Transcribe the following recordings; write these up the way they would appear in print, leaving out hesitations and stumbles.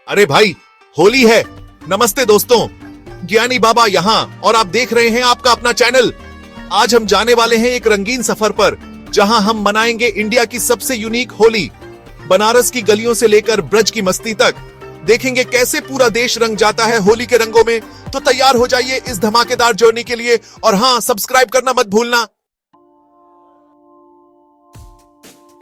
अरे भाई, होली है। नमस्ते दोस्तों, ज्ञानी बाबा यहाँ और आप देख रहे हैं आपका अपना चैनल। आज हम जाने वाले हैं एक रंगीन सफर पर, जहां हम मनाएंगे इंडिया की सबसे यूनिक होली। बनारस की गलियों से लेकर ब्रज की मस्ती तक देखेंगे कैसे पूरा देश रंग जाता है होली के रंगों में। तो तैयार हो जाइए इस धमाकेदार जर्नी के लिए, और हाँ, सब्सक्राइब करना मत भूलना।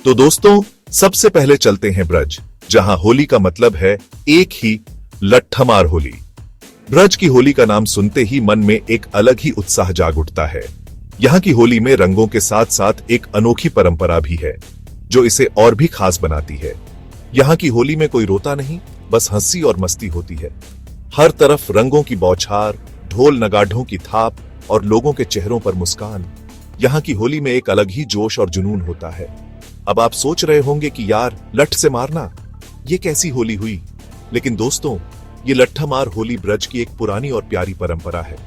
तो दोस्तों, सबसे पहले चलते हैं ब्रज, जहां होली का मतलब है एक ही लट्ठमार होली। ब्रज की होली का नाम सुनते ही मन में एक अलग ही उत्साह जाग उठता है। यहाँ की होली में रंगों के साथ साथ एक अनोखी परंपरा भी है, जो इसे और भी खास बनाती है। यहाँ की होली में कोई रोता नहीं, बस हंसी और मस्ती होती है। हर तरफ रंगों की बौछार, ढोल नगाढ़ों की थाप और लोगों के चेहरों पर मुस्कान। यहाँ की होली में एक अलग ही जोश और जुनून होता है। अब आप सोच रहे होंगे कि यार, लठ से मारना, ये कैसी होली हुई? लेकिन दोस्तों, ये लट्ठमार होली ब्रज की एक पुरानी और प्यारी परंपरा है।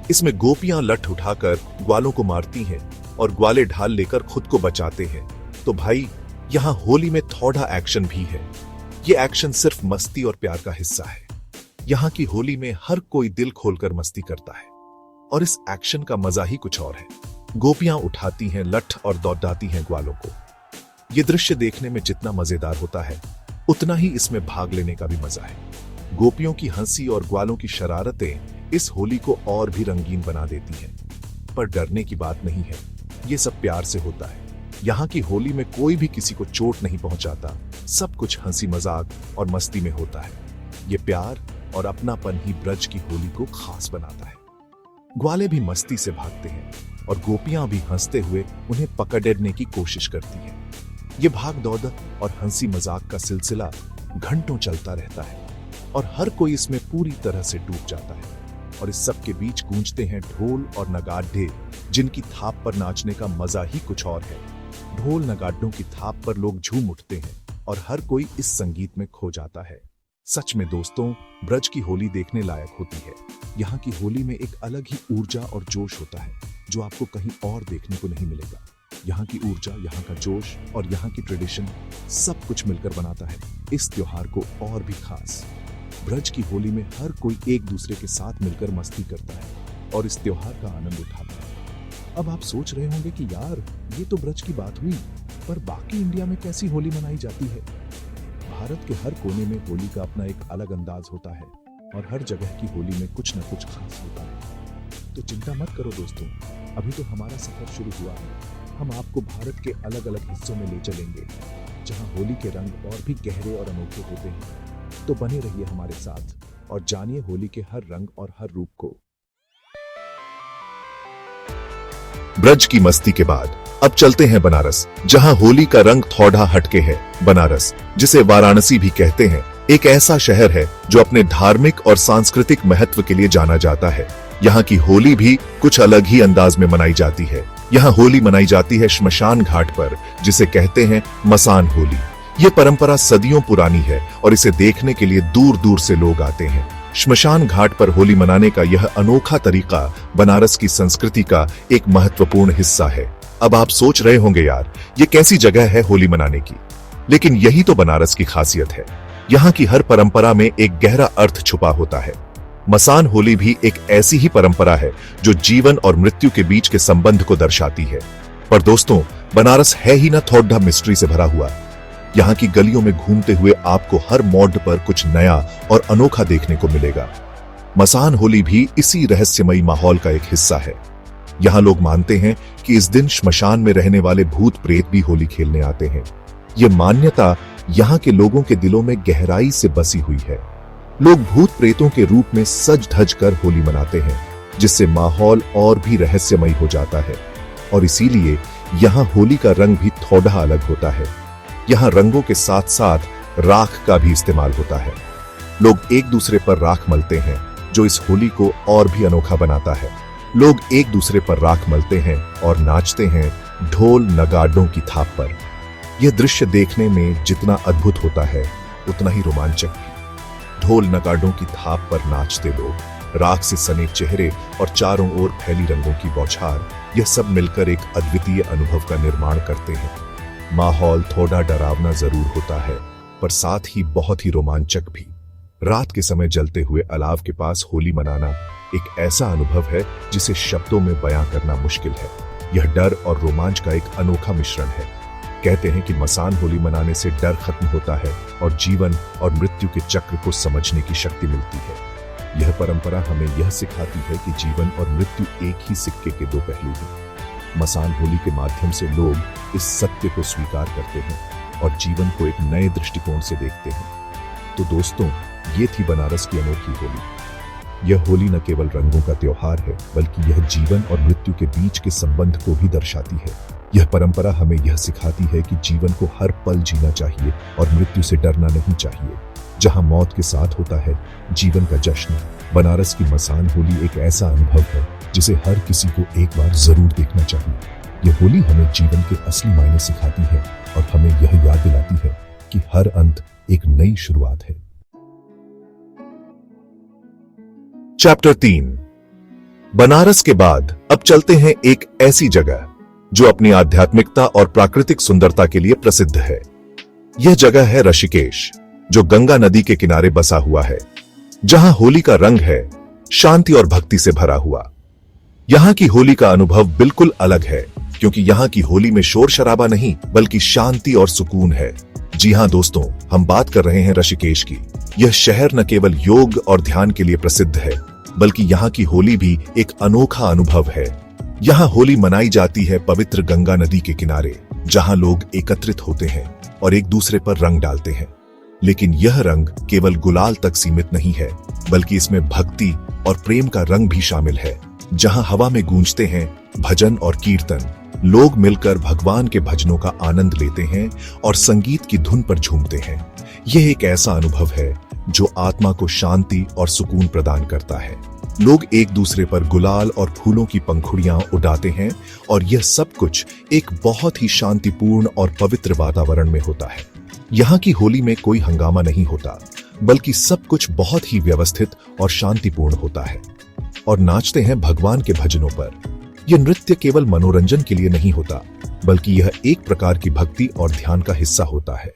इसमें गोपियां लठ उठाकर ग्वालों को मारती हैं और ग्वाले ढाल लेकर खुद को बचाते हैं। तो भाई, यहाँ होली में थोड़ा एक्शन भी है। ये एक्शन सिर्फ मस्ती और प्यार का हिस्सा है। यहाँ की होली में हर कोई दिल खोलकर मस्ती करता है, और इस एक्शन का मजा ही कुछ और है। गोपियां उठाती हैं लठ और दौड़ाती हैं ग्वालों को। ये दृश्य देखने में जितना मजेदार होता है, उतना ही इसमें भाग लेने का भी मजा है। गोपियों की हंसी और ग्वालों की शरारतें इस होली को और भी रंगीन बना देती हैं। पर डरने की बात नहीं है, ये सब प्यार से होता है। यहाँ की होली में कोई भी किसी को चोट नहीं पहुंचाता। सब कुछ हंसी मजाक और मस्ती में होता है। ये प्यार और अपनापन ही ब्रज की होली को खास बनाता है। ग्वाले भी मस्ती से भागते हैं और गोपियां भी हंसते हुए उन्हें पकड़ने की कोशिश करती हैं। ये भाग दौड़ और हंसी मजाक का सिलसिला घंटों चलता रहता है, और हर कोई इसमें पूरी तरह से डूब जाता है। और इस सब के बीच गूंजते हैं ढोल और नगाड़े, जिनकी थाप पर नाचने का मजा ही कुछ और है। ढोल नगाड़ों की थाप पर लोग झूम उठते हैं और हर कोई इस संगीत में खो जाता है। सच में दोस्तों, ब्रज की होली देखने लायक होती है। यहाँ की होली में एक अलग ही ऊर्जा और जोश होता है, जो आपको कहीं और देखने को नहीं मिलेगा। यहाँ की ऊर्जा, यहाँ का जोश और यहाँ की ट्रेडिशन सब कुछ मिलकर बनाता है इस त्योहार को और भी खास। ब्रज की होली में हर कोई एक दूसरे के साथ मिलकर मस्ती करता है और इस त्योहार का आनंद उठाता है। अब आप सोच रहे होंगे कि यार, ये तो ब्रज की बात हुई, पर बाकी इंडिया में कैसी होली मनाई जाती है? भारत के हर कोने में होली का अपना एक अलग अंदाज होता है, और हर जगह की होली में कुछ न कुछ खास होता है। तो चिंता मत करो दोस्तों, अभी तो हमारा सफर शुरू हुआ है। हम आपको भारत के अलग अलग हिस्सों में ले चलेंगे, जहां होली के रंग और भी गहरे और अनोखे होते हैं। तो बने रहिए हमारे साथ और जानिए होली के हर रंग और हर रूप को। ब्रज की मस्ती के बाद अब चलते हैं बनारस, जहां होली का रंग थोड़ा हटके है। बनारस, जिसे वाराणसी भी कहते हैं, एक ऐसा शहर है जो अपने धार्मिक और सांस्कृतिक महत्व के लिए जाना जाता है। यहाँ की होली भी कुछ अलग ही अंदाज में मनाई जाती है। यहाँ होली मनाई जाती है श्मशान घाट पर, जिसे कहते हैं मसान होली। ये परंपरा सदियों पुरानी है और इसे देखने के लिए दूर दूर से लोग आते हैं। श्मशान घाट पर होली मनाने का यह अनोखा तरीका बनारस की संस्कृति का एक महत्वपूर्ण हिस्सा है। अब आप सोच रहे होंगे, यार, ये कैसी जगह है होली मनाने की? लेकिन यही तो बनारस की खासियत है। यहाँ की हर परंपरा में एक गहरा अर्थ छुपा होता है। मसान होली भी एक ऐसी ही परंपरा है जो जीवन और मृत्यु के बीच के संबंध को दर्शाती है। पर दोस्तों, बनारस है ही ना थोड़ा मिस्ट्री से भरा हुआ। यहाँ की गलियों में घूमते हुए आपको हर मोड़ पर कुछ नया और अनोखा देखने को मिलेगा। मसान होली भी इसी रहस्यमयी माहौल का एक हिस्सा है। यहाँ लोग मानते हैं कि इस दिन श्मशान में रहने वाले भूत प्रेत भी होली खेलने आते हैं। ये मान्यता यहाँ के लोगों के दिलों में गहराई से बसी हुई है। लोग भूत प्रेतों के रूप में सज धज कर होली मनाते हैं, जिससे माहौल और भी रहस्यमयी हो जाता है। और इसीलिए यहाँ होली का रंग भी थोड़ा अलग होता है। यहाँ रंगों के साथ साथ राख का भी इस्तेमाल होता है। लोग एक दूसरे पर राख मलते हैं, जो इस होली को और भी अनोखा बनाता है। लोग एक दूसरे पर राख मलते हैं और नाचते हैं ढोल नगाड़ों की थाप पर। यह दृश्य देखने में जितना अद्भुत होता है, उतना ही रोमांचक भी। ढोल नगाड़ों की थाप पर नाचते लोग, राख से सने चेहरे और चारों ओर फैली रंगों की बौछार, यह सब मिलकर एक अद्वितीय अनुभव का निर्माण करते हैं। माहौल थोड़ा डरावना जरूर होता है, पर साथ ही बहुत ही रोमांचक भी। रात के समय जलते हुए अलाव के पास होली मनाना एक ऐसा अनुभव है जिसे शब्दों में बयां करना मुश्किल है। यह डर और रोमांच का एक अनोखा मिश्रण है। कहते हैं कि मसान होली मनाने से डर खत्म होता है और जीवन और मृत्यु के चक्र को समझने की शक्ति मिलती है। यह परंपरा हमें यह सिखाती है कि जीवन और मृत्यु एक ही सिक्के के दो पहलू हैं। मसान होली के माध्यम से लोग इस सत्य को स्वीकार करते हैं और जीवन को एक नए दृष्टिकोण से देखते हैं। तो दोस्तों, ये थी बनारस की अनोखी होली। यह होली न केवल रंगों का त्योहार है, बल्कि यह जीवन और मृत्यु के बीच के संबंध को भी दर्शाती है। यह परंपरा हमें यह सिखाती है कि जीवन को हर पल जीना चाहिए और मृत्यु से डरना नहीं चाहिए। जहां मौत के साथ होता है जीवन का जश्न, बनारस की मसान होली एक ऐसा अनुभव है जिसे हर किसी को एक बार जरूर देखना चाहिए। यह होली हमें जीवन के असली मायने सिखाती है और हमें यह याद दिलाती है कि हर अंत एक नई शुरुआत है। चैप्टर 3। बनारस के बाद अब चलते हैं एक ऐसी जगह जो अपनी आध्यात्मिकता और प्राकृतिक सुंदरता के लिए प्रसिद्ध है। यह जगह है ऋषिकेश, जो गंगा नदी के किनारे बसा हुआ है, जहां होली का रंग है शांति और भक्ति से भरा हुआ। यहां की होली का अनुभव बिल्कुल अलग है, क्योंकि यहां की होली में शोर शराबा नहीं बल्कि शांति और सुकून है। जी हां दोस्तों, हम बात कर रहे हैं ऋषिकेश की। यह शहर न केवल योग और ध्यान के लिए प्रसिद्ध है, बल्कि यहाँ की होली भी एक अनोखा अनुभव है। यहाँ होली मनाई जाती है पवित्र गंगा नदी के किनारे, जहाँ लोग एकत्रित होते हैं और एक दूसरे पर रंग डालते हैं। लेकिन यह रंग केवल गुलाल तक सीमित नहीं है, बल्कि इसमें भक्ति और प्रेम का रंग भी शामिल है। जहाँ हवा में गूंजते हैं भजन और कीर्तन, लोग मिलकर भगवान के भजनों का आनंद लेते हैं और संगीत की धुन पर झूमते हैं। यह एक ऐसा अनुभव है जो आत्मा को शांति और सुकून प्रदान करता है। लोग एक दूसरे पर गुलाल और फूलों की पंखुड़ियां उड़ाते हैं और यह सब कुछ एक बहुत ही शांतिपूर्ण और पवित्र वातावरण में होता है। यहाँ की होली में कोई हंगामा नहीं होता, बल्कि सब कुछ बहुत ही व्यवस्थित और शांतिपूर्ण होता है। और नाचते हैं भगवान के भजनों पर। यह नृत्य केवल मनोरंजन के लिए नहीं होता, बल्कि यह एक प्रकार की भक्ति और ध्यान का हिस्सा होता है।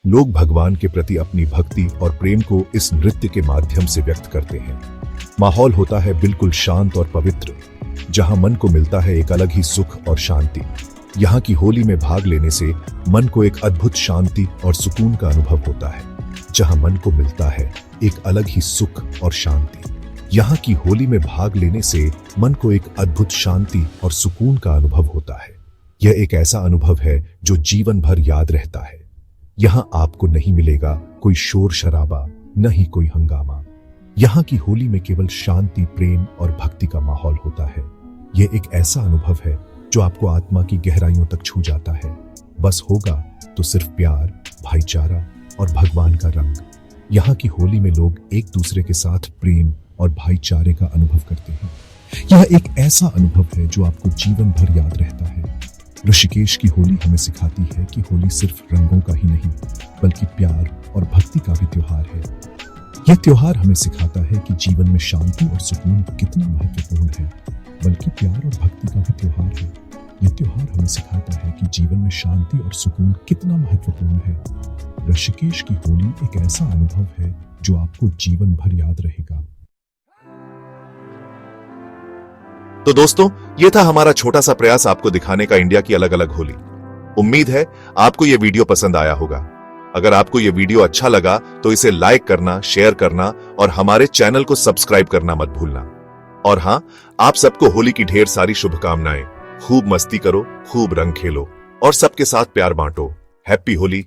लोग भगवान के प्रति अपनी भक्ति और प्रेम को इस नृत्य के माध्यम से व्यक्त करते हैं। माहौल होता है बिल्कुल शांत और पवित्र, जहां मन को मिलता है एक अलग ही सुख और शांति। यहाँ की होली में भाग लेने से मन को एक अद्भुत शांति और सुकून का अनुभव होता है। जहां मन को मिलता है एक अलग ही सुख और शांति। यहाँ की होली में भाग लेने से मन को एक अद्भुत शांति और सुकून का अनुभव होता है। यह एक ऐसा अनुभव है जो जीवन भर याद रहता है। यहाँ आपको नहीं मिलेगा कोई शोर शराबा, न ही कोई हंगामा। यहाँ की होली में केवल शांति, प्रेम और भक्ति का माहौल होता है। यह एक ऐसा अनुभव है जो आपको आत्मा की गहराइयों तक छू जाता है। बस होगा तो सिर्फ प्यार, भाईचारा और भगवान का रंग। यहाँ की होली में लोग एक दूसरे के साथ प्रेम और भाईचारे का अनुभव करते हैं। यह एक ऐसा अनुभव है जो आपको जीवन भर याद रहता है। ऋषिकेश की होली हमें सिखाती है कि होली सिर्फ रंगों का ही नहीं, बल्कि प्यार और भक्ति का भी त्योहार है। यह त्योहार हमें सिखाता है कि जीवन में शांति और सुकून कितना महत्वपूर्ण है, बल्कि प्यार और भक्ति का भी त्योहार है। यह त्योहार हमें सिखाता है कि जीवन में शांति और सुकून कितना महत्वपूर्ण है। ऋषिकेश की होली एक ऐसा अनुभव है जो आपको जीवन भर याद रहेगा। तो दोस्तों, ये था हमारा छोटा सा प्रयास आपको दिखाने का इंडिया की अलग अलग होली। उम्मीद है आपको ये वीडियो पसंद आया होगा। अगर आपको ये वीडियो अच्छा लगा तो इसे लाइक करना, शेयर करना और हमारे चैनल को सब्सक्राइब करना मत भूलना। और हां, आप सबको होली की ढेर सारी शुभकामनाएं। खूब मस्ती करो, खूब रंग खेलो और सबके साथ प्यार बांटो। हैप्पी होली।